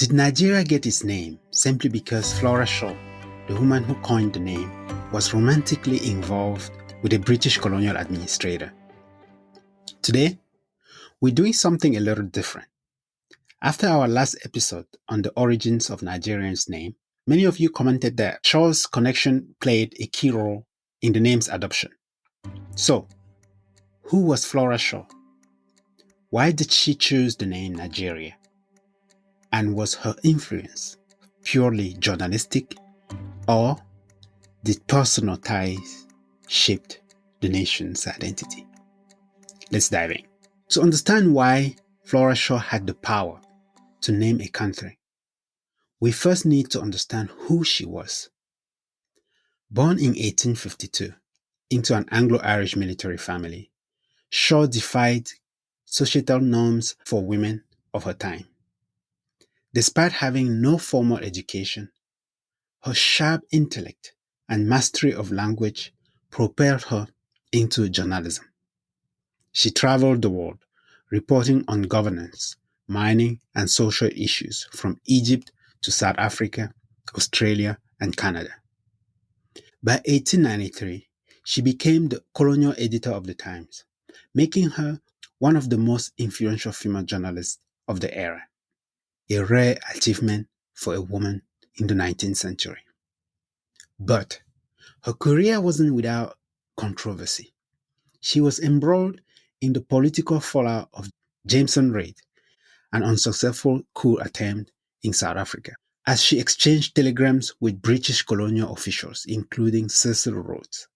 Did Nigeria get its name simply because Flora Shaw, the woman who coined the name, was romantically involved with a British colonial administrator? Today, we're doing something a little different. After our last episode on the origins of Nigerian's name, many of you commented that Shaw's connection played a key role in the name's adoption. So, who was Flora Shaw? Why did she choose the name Nigeria? And was her influence purely journalistic, or did personal ties shape the nation's identity? Let's dive in. To understand why Flora Shaw had the power to name a country, we first need to understand who she was. Born in 1852 into an Anglo-Irish military family, Shaw defied societal norms for women of her time. Despite having no formal education, her sharp intellect and mastery of language propelled her into journalism. She traveled the world, reporting on governance, mining, and social issues from Egypt to South Africa, Australia, and Canada. By 1893, she became the colonial editor of the Times, making her one of the most influential female journalists of the era, a rare achievement for a woman in the 19th century. But her career wasn't without controversy. She was embroiled in the political fallout of Jameson Raid, an unsuccessful coup attempt in South Africa, as she exchanged telegrams with British colonial officials, including Cecil Rhodes.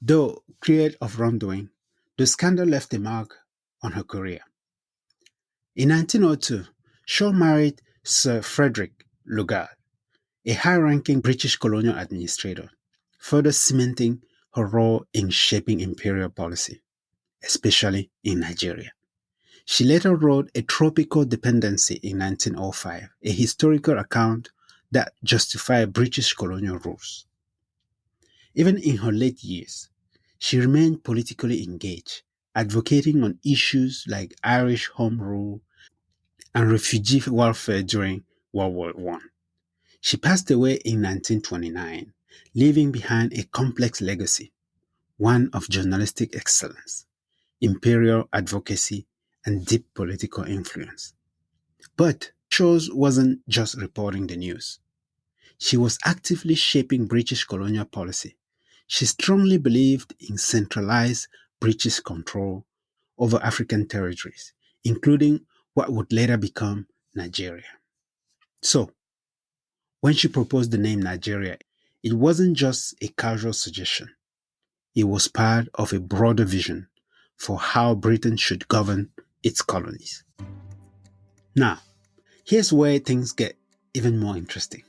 Though cleared of wrongdoing, the scandal left a mark on her career. In 1902, Shaw married Sir Frederick Lugard, a high-ranking British colonial administrator, further cementing her role in shaping imperial policy, especially in Nigeria. She later wrote A Tropical Dependency in 1905, a historical account that justified British colonial rules. Even in her late years, she remained politically engaged, advocating on issues like Irish Home Rule and refugee welfare during World War I. She passed away in 1929, leaving behind a complex legacy, one of journalistic excellence, imperial advocacy, and deep political influence. But Shaw wasn't just reporting the news. She was actively shaping British colonial policy. She strongly believed in centralized British control over African territories, including what would later become Nigeria. So, when she proposed the name Nigeria, it wasn't just a casual suggestion. It was part of a broader vision for how Britain should govern its colonies. Now, here's where things get even more interesting.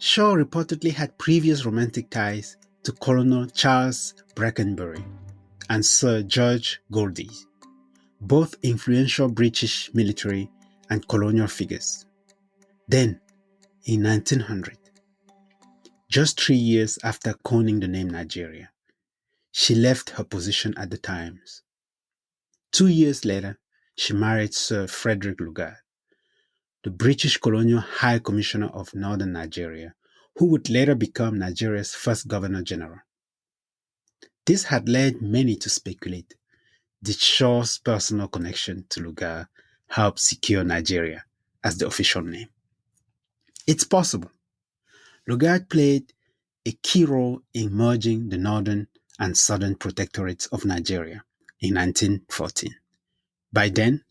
Shaw reportedly had previous romantic ties to Colonel Charles Brackenbury and Sir George Goldie, both influential British military and colonial figures. Then, in 1900, just 3 years after coining the name Nigeria, she left her position at the Times. 2 years later, she married Sir Frederick Lugard, the British colonial High Commissioner of Northern Nigeria, who would later become Nigeria's first Governor General. This had led many to speculate, did Shaw's personal connection to Lugard help secure Nigeria as the official name? It's possible. Lugard played a key role in merging the northern and southern protectorates of Nigeria in 1914. By then,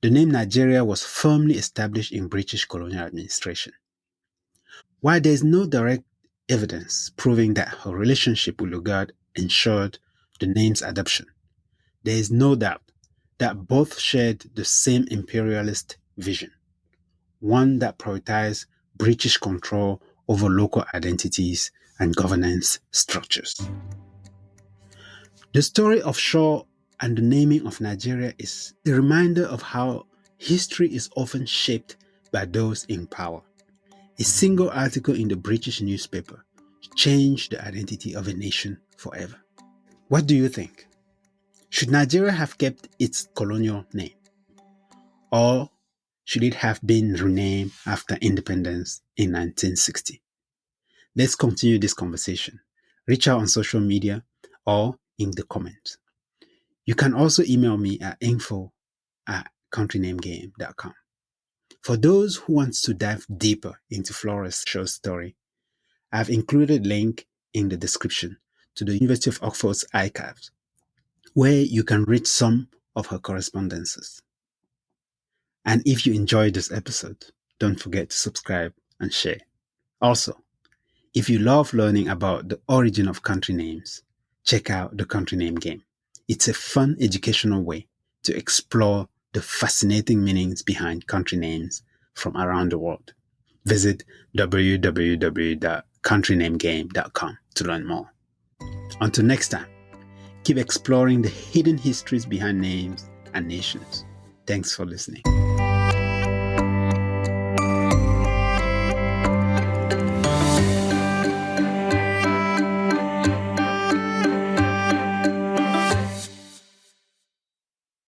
the name Nigeria was firmly established in British colonial administration. While there is no direct evidence proving that her relationship with Lugard ensured the name's adoption, there is no doubt that both shared the same imperialist vision, one that prioritized British control over local identities and governance structures. The story of Shaw and the naming of Nigeria is a reminder of how history is often shaped by those in power. A single article in the British newspaper changed the identity of a nation forever. What do you think? Should Nigeria have kept its colonial name? Or should it have been renamed after independence in 1960? Let's continue this conversation. Reach out on social media or in the comments. You can also email me at info@countrynamegame.com. For those who want to dive deeper into Flora's short story, I've included a link in the description to the University of Oxford's archives, where you can read some of her correspondences. And if you enjoyed this episode, don't forget to subscribe and share. Also, if you love learning about the origin of country names, check out the Country Name Game. It's a fun educational way to explore the fascinating meanings behind country names from around the world. Visit www.countrynamegame.com to learn more. Until next time, keep exploring the hidden histories behind names and nations. Thanks for listening.